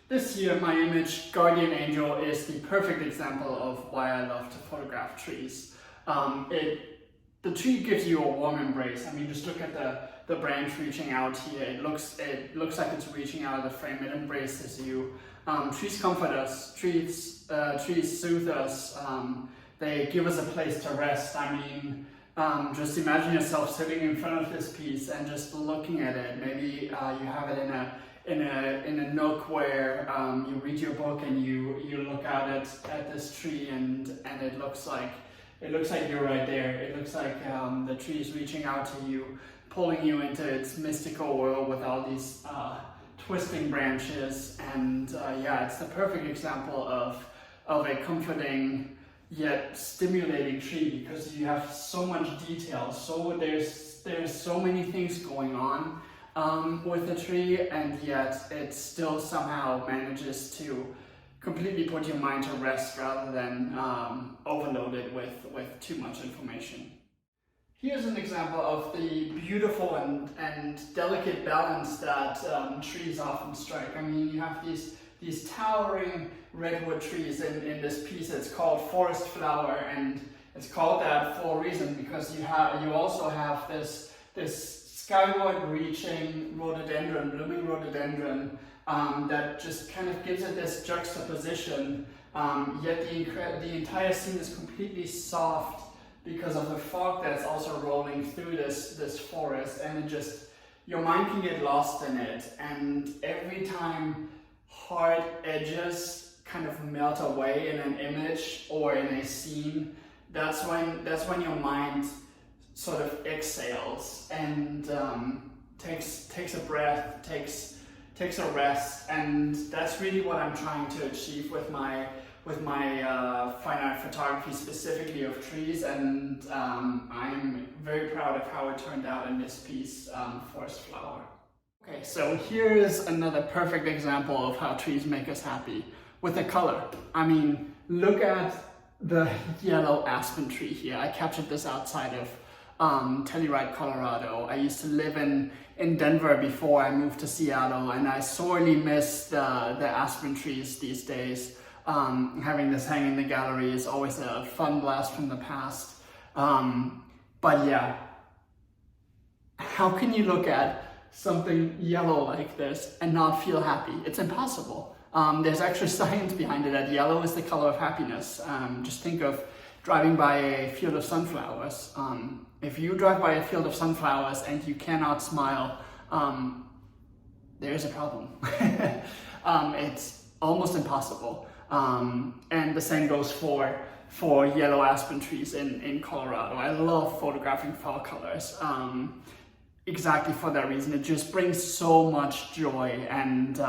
This year, my image, Guardian Angel, is the perfect example of why I love to photograph trees. The tree gives you a warm embrace. I mean, just look at the branch reaching out here. It looks like it's reaching out of the frame. It embraces you. Trees comfort us. Trees soothe us. They give us a place to rest. I mean, just imagine yourself sitting in front of this piece and just looking at it. Maybe you have it in a nook where you read your book and you look out at this tree and it looks like you're right there. It looks like the tree is reaching out to you, pulling you into its mystical world with all these twisting branches. And yeah, it's the perfect example of a comforting yet stimulating tree, because you have so much detail. So there's so many things going on with the tree, and yet it still somehow manages to completely put your mind to rest rather than overload it with too much information. Here's an example of the beautiful and delicate balance that trees often strike. I mean, you have these towering redwood trees in this piece. It's called Forest Flower, and it's called that for a reason, because you also have this skyward reaching rhododendron, blooming rhododendron, that just kind of gives it this juxtaposition, yet the entire scene is completely soft because of the fog that's also rolling through this forest, and it just, your mind can get lost in it, and every time hard edges kind of melt away in an image or in a scene, that's when your mind sort of exhales and takes a breath, takes a rest. And that's really what I'm trying to achieve with my fine art photography, specifically of trees. And I'm very proud of how it turned out in this piece, Forest Flower. Okay, so here is another perfect example of how trees make us happy with the color. I mean, look at the yellow aspen tree here. I captured this outside of Telluride, Colorado. I used to live in Denver before I moved to Seattle, and I sorely miss the aspen trees these days. Having this hang in the gallery is always a fun blast from the past. But yeah, how can you look at something yellow like this and not feel happy? It's impossible. There's actually science behind it, that yellow is the color of happiness. Just think of driving by a field of sunflowers. If you drive by a field of sunflowers and you cannot smile, there's a problem. It's almost impossible. And the same goes for yellow aspen trees in Colorado. I love photographing fall colors. Exactly for that reason. It just brings so much joy, and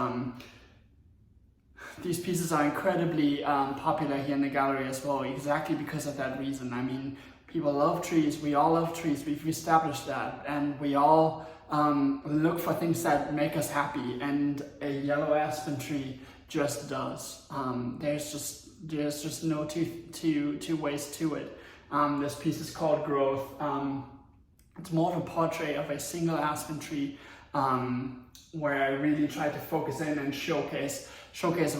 these pieces are incredibly popular here in the gallery as well, exactly because of that reason. I mean, people love trees, we all love trees, we've established that, and we all look for things that make us happy, and a yellow aspen tree just does. There's just no two ways to it. This piece is called Growth. It's more of a portrait of a single aspen tree, where I really try to focus in and showcase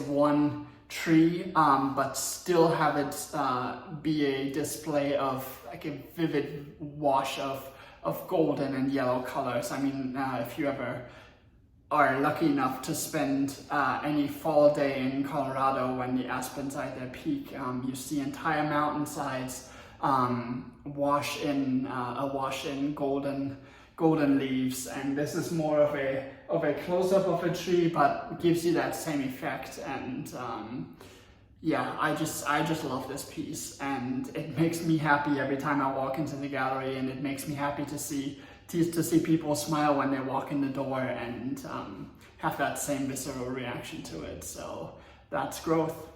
one tree, but still have it be a display of like a vivid wash of golden and yellow colors. I mean, if you ever are lucky enough to spend any fall day in Colorado when the aspens are at their peak, you see entire mountainsides wash in golden leaves, and this is more of a close-up of a tree, but gives you that same effect. And yeah, I just love this piece, and it makes me happy every time I walk into the gallery, and it makes me happy to see people smile when they walk in the door and have that same visceral reaction to it. So that's Growth.